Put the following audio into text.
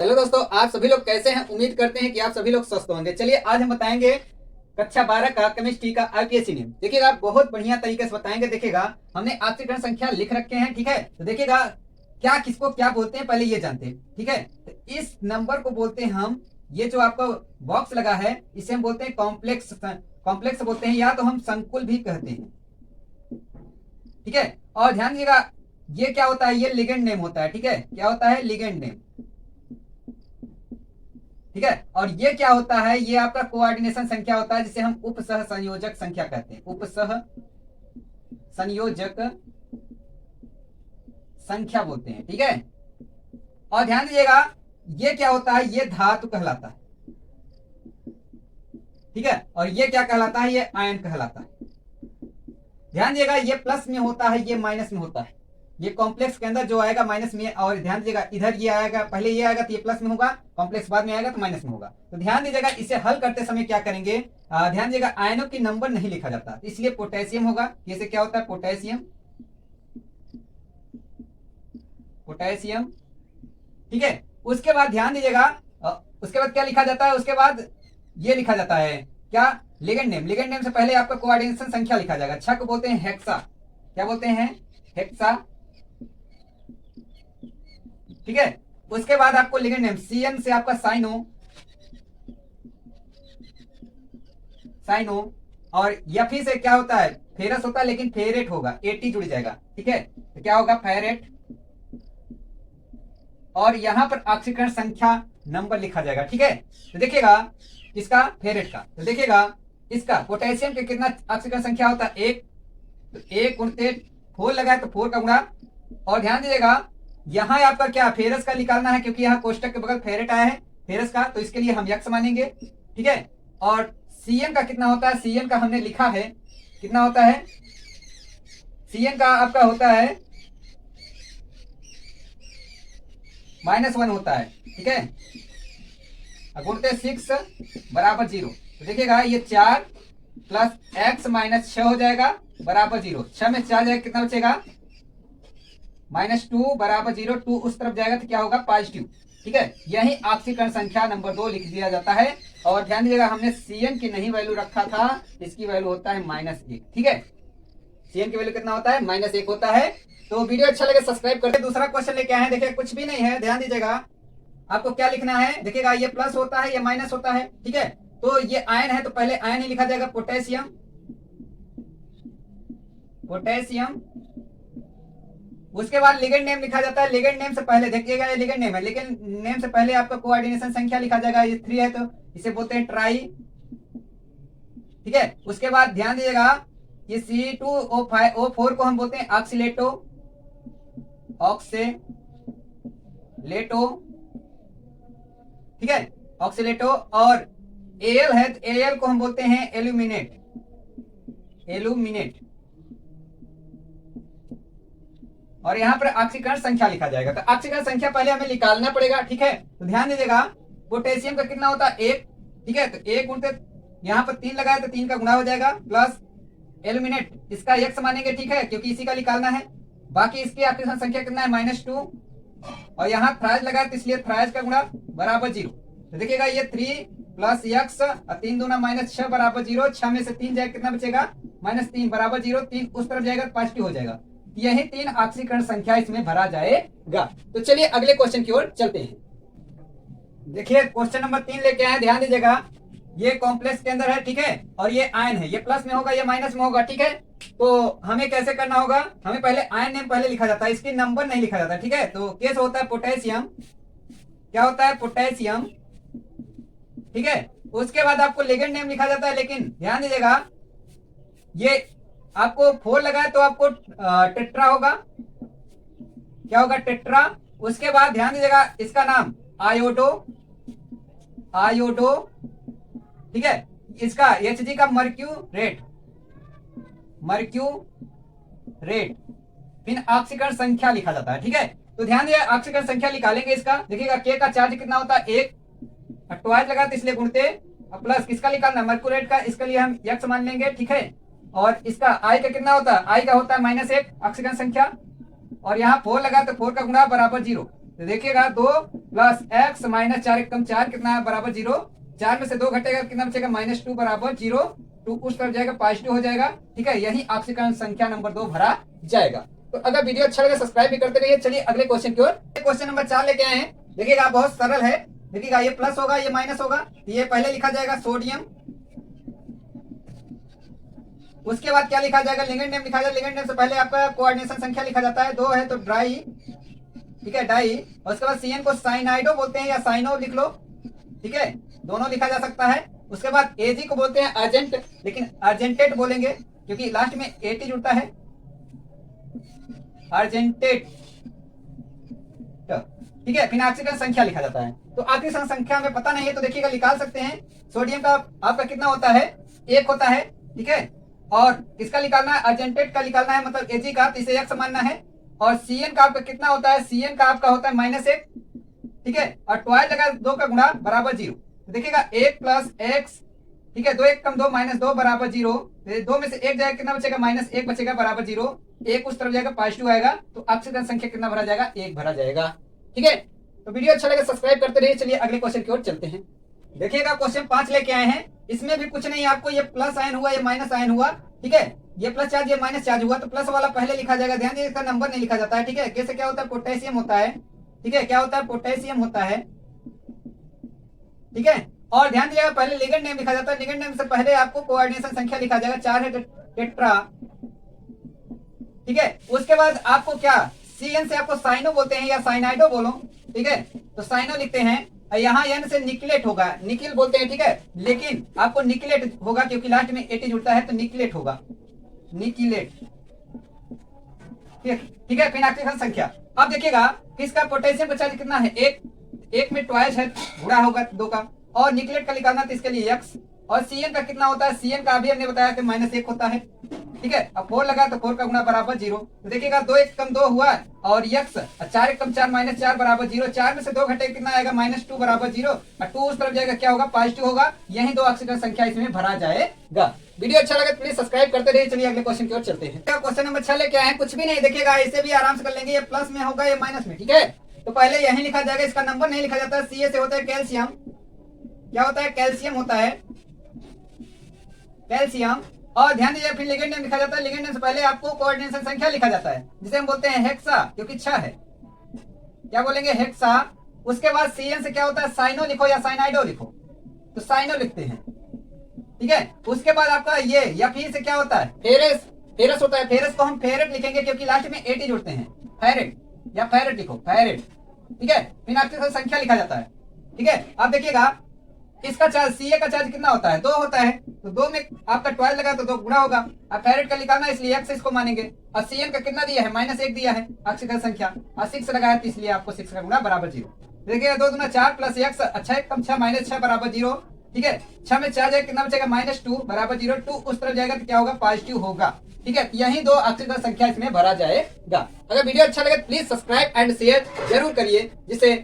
Hello दोस्तों, आप सभी लोग कैसे हैं। उम्मीद करते हैं कि आप सभी लोग स्वस्थ होंगे। चलिए आज हम बताएंगे कक्षा 12 का केमिस्ट्री का आईपीएससी नियम। देखिएगा बहुत बढ़िया तरीके से बताएंगे। देखिएगा हमने ऑक्सीकरण संख्या लिख रखे हैं, ठीक है। तो देखिएगा क्या किसको क्या बोलते हैं पहले ये जानते हैं, ठीक है। तो इस नंबर को बोलते हैं हम, ये जो आपका बॉक्स लगा है इसे हम बोलते हैं कॉम्प्लेक्स। कॉम्प्लेक्स बोलते हैं या तो हम संकुल भी कहते हैं, ठीक है। और ध्यान दीजिएगा ये क्या होता है, ये लिगेंड नेम होता है, ठीक है। क्या होता है? लिगेंड नेम, ठीक है। और ये क्या होता है? ये आपका कोऑर्डिनेशन संख्या होता है जिसे हम उपसह संयोजक संख्या कहते हैं। उपसह संयोजक संख्या बोलते हैं, ठीक है। और ध्यान दीजिएगा ये क्या होता है? ये धातु कहलाता है, ठीक है। और ये क्या कहलाता है? ये आयन कहलाता है। ध्यान दीजिएगा ये प्लस में होता है, ये माइनस में होता है। ये कॉम्प्लेक्स के अंदर जो आएगा माइनस में, और ध्यान दीजिएगा इधर ये आएगा, पहले ये आएगा तो ये प्लस में होगा, कॉम्प्लेक्स बाद में आएगा तो माइनस में होगा। तो ध्यान दीजिएगा इसे हल करते समय क्या करेंगे, ध्यान दीजिएगा आयनों की नंबर नहीं लिखा जाता, इसलिए पोटेशियम होगा। जैसे क्या होता है? पोटेशियम, पोटेशियम, ठीक है। उसके बाद ध्यान दीजिएगा उसके बाद क्या लिखा जाता है? उसके बाद ये लिखा जाता है क्या? Ligand name. लिगेंड नेम से पहले आपका कोऑर्डिनेशन संख्या लिखा जाएगा। अच्छा को बोलते हैं हेक्सा। क्या बोलते हैं? हेक्सा, ठीक है। उसके बाद आपको लिगेंड नेम सीएन से आपका साइनो, साइनो। और एफी से क्या होता है? फेरस होता है लेकिन फेरेट होगा, एटी जुड़ जाएगा, ठीक है। तो क्या होगा? फेरेट। और यहां पर ऑक्सीकरण संख्या नंबर लिखा जाएगा, ठीक है। तो देखिएगा इसका फेरेट का, तो देखिएगा इसका पोटेशियम के कितना ऑक्सीकरण संख्या होता है? एक। तो एक गुणते 4 लगा है तो 4 का गुणा। और ध्यान दीजिएगा यहां आपका क्या फेरस का निकालना है, क्योंकि यहाँ कोष्टक के बगल फेरेट आया है फेरस का, तो इसके लिए हम यक्स मानेंगे, ठीक है। और सीएन का कितना होता है? सीएन का हमने लिखा है, कितना होता है? सीएन का आपका होता है -1 होता है, ठीक है। गुणते 6 बराबर 0। तो देखिएगा ये 4 प्लस एक्स माइनस 6 हो जाएगा बराबर 0। 6 में 4 जाएगा, कितना बचेगा? -2 बराबर 0। 2 उस तरफ जाएगा तो क्या होगा? पॉजिटिव, ठीक है। यही ऑक्सीकरण संख्या नंबर 2 लिख दिया जाता है। और ध्यान दीजिएगा हमने सीएन की नहीं वैल्यू रखा था, इसकी वैल्यू होता है -1, ठीक है। सीएन की वैल्यू कितना होता है? -1 होता है। तो वीडियो अच्छा लगे सब्सक्राइब करके। दूसरा क्वेश्चन लेके आए हैं, देखिए कुछ भी नहीं है, ध्यान दीजिएगा आपको क्या लिखना है। देखिएगा ये प्लस होता है, ये माइनस होता है, ठीक है। तो ये आयन है तो पहले आयन ही लिखा जाएगा, पोटेशियम, पोटेशियम। उसके बाद लिगेंड नेम लिखा जाता है। लिगेंड नेम से पहले देखिएगा ये लिगेंड नेम है, लिगेंड नेम से पहले आपका कोऑर्डिनेशन संख्या लिखा जाएगा। ये 3 है तो इसे बोलते हैं ट्राई, ठीक है। उसके बाद ध्यान दीजिएगा ये C2O4 को हम बोलते हैं ऑक्सीलेटो, ऑक्सीलेटो, ठीक है, ऑक्सीलेटो। और Al है तो Al को हम बोलते हैं एल्यूमिनेट, एल्यूमिनेट। और यहां पर ऑक्सीकरण संख्या लिखा जाएगा। तो ऑक्सीकरण संख्या पहले हमें निकालना पड़ेगा, ठीक है। तो ध्यान दीजिएगा पोटेशियम का कितना होता है? 1, ठीक है। तो 1 गुणते यहां पर 3 लगाए तो 3 का गुणा हो जाएगा, प्लस एल्यूमिनेट इसका एक्स मानेंगे, ठीक है, क्योंकि इसी का निकालना है। बाकी इसकी ऑक्सीकरण संख्या कितना है? -2। और यहाँ थ्राइज लगाए तो इसलिए थ्राइज का गुणा बराबर 0। तो देखिएगा ये 3 प्लस एक्स और 3 दूना -6 बराबर 0। 6 में से 3 जाएगा, कितना बचेगा? -3 बराबर 0। 3 उस तरफ जाएगा तो पॉजिटिव हो जाएगा। यही 3 ऑक्सीकरण संख्या इसमें भरा जाएगा। तो चलिए अगले क्वेश्चन की ओर चलते हैं। देखिए क्वेश्चन नंबर 3 लेके आए, ध्यान दीजिएगा ये कॉम्प्लेक्स के अंदर है, ठीक है। और ये आयन है, ये प्लस में होगा, ये माइनस में होगा, ठीक है। तो हमें कैसे करना होगा? हमें पहले आयन नेम पहले लिखा जाता है, इसकी नंबर नहीं लिखा जाता, ठीक है। तो केस होता है पोटेशियम, क्या होता है? पोटेशियम, ठीक है। उसके बाद आपको लिगेंड नेम लिखा जाता है, लेकिन ध्यान दीजिएगा ये आपको 4 लगा है तो आपको टेट्रा होगा, क्या होगा? टेट्रा। उसके बाद ध्यान दीजिएगा इसका नाम आयोडो, आयोडो, ठीक है। इसका Hg का मर्क्यूरेट, मर्क्यूरेट। फिर ऑक्सीकरण संख्या लिखा जाता है, ठीक है। तो ध्यान दीजिए ऑक्सीकरण संख्या निकालेंगे इसका। देखिएगा K का चार्ज कितना होता है? 1। ट्वाइस लगा तो इसलिए गुणते, प्लस किसका निकालना? मर्क्यूरेट का, इसके लिए हम x मान लेंगे, ठीक है। और इसका I का कितना होता है? I का होता है -1 ऑक्सीकरण संख्या। और यहाँ 4 लगा तो 4 का गुणा बराबर 0। तो देखिएगा 2 प्लस एक्स माइनस 4 एकम 4 कितना है बराबर 0। 4 में से 2 घटेगा कितना बचेगा -2 बराबर 0। 2 उस तरफ जाएगा पॉजिटिव हो जाएगा। ठीक है, यही ऑक्सीकरण संख्या नंबर 2 भरा जाएगा। तो अगर वीडियो अच्छा लगे सब्सक्राइब भी करते रहिए। चलिए अगले क्वेश्चन की ओर। क्वेश्चन नंबर 4 लेके आए हैं। देखिएगा बहुत सरल है। देखिएगा ये प्लस होगा ये माइनस होगा। ये पहले लिखा जाएगा सोडियम, उसके बाद क्या लिखा जाएगा लिगेंड नेम लिखा जाएगा। लिगेंड नेम से पहले आपका कोऑर्डिनेशन संख्या लिखा जाता है। 2 है तो ड्राई, ठीक है डाई। और उसके बाद सीएन को साइनाइडो बोलते हैं या साइनो लिख लो, ठीक है दोनों लिखा जा सकता है। उसके बाद एजी को बोलते हैं अर्जेंट, लेकिन अर्जेंटेट बोलेंगे क्योंकि लास्ट में एटी जुड़ता है, अर्जेंटेट। ठीक है, फिर ऑक्सीकरण संख्या लिखा जाता है। तो ऑक्सीकरण संख्या में पता नहीं है तो देखिएगा निकाल सकते हैं। सोडियम का आपका कितना होता है 1 होता है, ठीक है। और किसका निकालना है अर्जेंटेट का निकालना है, मतलब एजी का, तो इसे एक्स मानना है। और सीएन का आपका कितना होता है, सीएन का आपका होता है -1, ठीक है। और 12 लगा 2 का गुणा बराबर 0। तो देखिएगा 1 प्लस एक्स, ठीक है 2 1 कम 2 -2 बराबर 0। 2 में से 1 जाएगा कितना बचेगा -1 बचेगा बराबर 0। 1 उस तरफ जाएगा पॉजिटिव आएगा तो ऑक्सीकरण संख्या कितना भरा जाएगा 1 भरा जाएगा। ठीक है, तो वीडियो अच्छा लगे सब्सक्राइब करते रहिए। चलिए अगले क्वेश्चन की ओर चलते हैं। देखिएगा क्वेश्चन 5 लेके आए हैं। इसमें भी कुछ नहीं, आपको ये प्लस आयन हुआ ये माइनस आयन हुआ, ठीक है। ये प्लस चार्ज ये माइनस चार्ज हुआ तो प्लस वाला पहले लिखा जाएगा। ध्यान दीजिए इसका नंबर नहीं लिखा जाता है, ठीक है। कैसे क्या होता है पोटेशियम होता है, ठीक है क्या होता है पोटेशियम होता है, ठीक है। और ध्यान दीजिएगा पहले लिगेंड नेम लिखा जाता है। लिगेंड नेम से पहले आपको कोऑर्डिनेशन संख्या लिखा जाएगा। 4 है टेट्रा, ठीक है। उसके बाद आपको क्या सीएन से आपको साइनो बोलते हैं या साइनाइडो बोलो, ठीक है। तो साइनो लिखते हैं। यहाँ एन से निकलेट होगा, निकिल बोलते हैं, ठीक है। लेकिन आपको निकलेट होगा क्योंकि लास्ट में एटी जुड़ता है तो निकलेट होगा, निकिलेट, ठीक है। फिर ऑक्सीकरण संख्या अब देखिएगा किसका पोटेशियम का चार्ज कितना है 1 में ट्वाइस है गुणा होगा 2 का। और निकलेट का निकालना तो इसके लिए x। और सीएन का कितना होता है, सीएन का अभी हमने बताया कि -1 होता है, ठीक है। अब 4 लगा तो 4 का गुणा बराबर 0। तो देखिएगा 2 1 कम 2 हुआ और x 4 1 कम 4 -4 बराबर 0। 4 में से 2 घटे कितना आएगा -2 बराबर 0। और 2 उस तरफ जाएगा क्या होगा पॉजिटिव होगा। यही 2 ऑक्सीकरण संख्या इसमें भरा जाएगा। वीडियो अच्छा लगे प्लीज सब्सक्राइब करते रहिए। चलिए अगले क्वेश्चन की ओर चलते हैं। क्वेश्चन नंबर 6 लेके आए हैं। कुछ भी नहीं, देखिएगा इसे भी आराम से कर लेंगे। ये प्लस में होगा ये माइनस में, ठीक है। तो पहले यही लिखा जाएगा, इसका नंबर नहीं लिखा जाता। सी से होता है कैल्शियम, क्या होता है कैल्शियम होता है कैल्शियम। और ध्यान दीजिए फिर लिगेंड नेम लिखा जाता है। लिगेंड नेम से पहले आपको कोऑर्डिनेशन संख्या लिखा जाता है जिसे हम बोलते हैं हेक्सा, क्योंकि 6 है, क्या बोलेंगे हेक्सा। उसके बाद सीएन से क्या होता है साइनो लिखो या साइनाइडो लिखो, तो साइनो लिखते हैं, ठीक है। उसके बाद आपका ये या फिर से क्या होता है फेरस, फेरस होता है। फेरस को हम फेरेट लिखेंगे क्योंकि लास्ट में एटी जुड़ते हैं, फेरेट या फेरेट लिखो फेरेट, ठीक है। फिर आपके संख्या लिखा जाता है, ठीक है। अब देखिएगा इसका चार्ज सीए का चार्ज कितना होता है 2 होता है। तो 2 में आपका 12 लगा तो 2 गुणा होगा। अब फेरेट का निकालना इसलिए एक्स इसको मानेंगे। और सीएन का कितना दिया है -1 दिया है ऑक्सीकरण संख्या, और 6 लगाया तो इसलिए आपको 6 का गुणा बराबर 0। देखिए 2 दूना 4 प्लस एक्स 6 कम 6 -6 बराबर 0, ठीक है। 6 में 4 जाएगा कितना बचेगा -2 बराबर 0। 2 उस तरफ जाएगा तो क्या होगा पॉजिटिव होगा, ठीक है। यही 2 ऑक्सीकरण संख्या इसमें भरा जाएगा। अगर वीडियो अच्छा लगे प्लीज सब्सक्राइब एंड शेयर जरूर करिए जिससे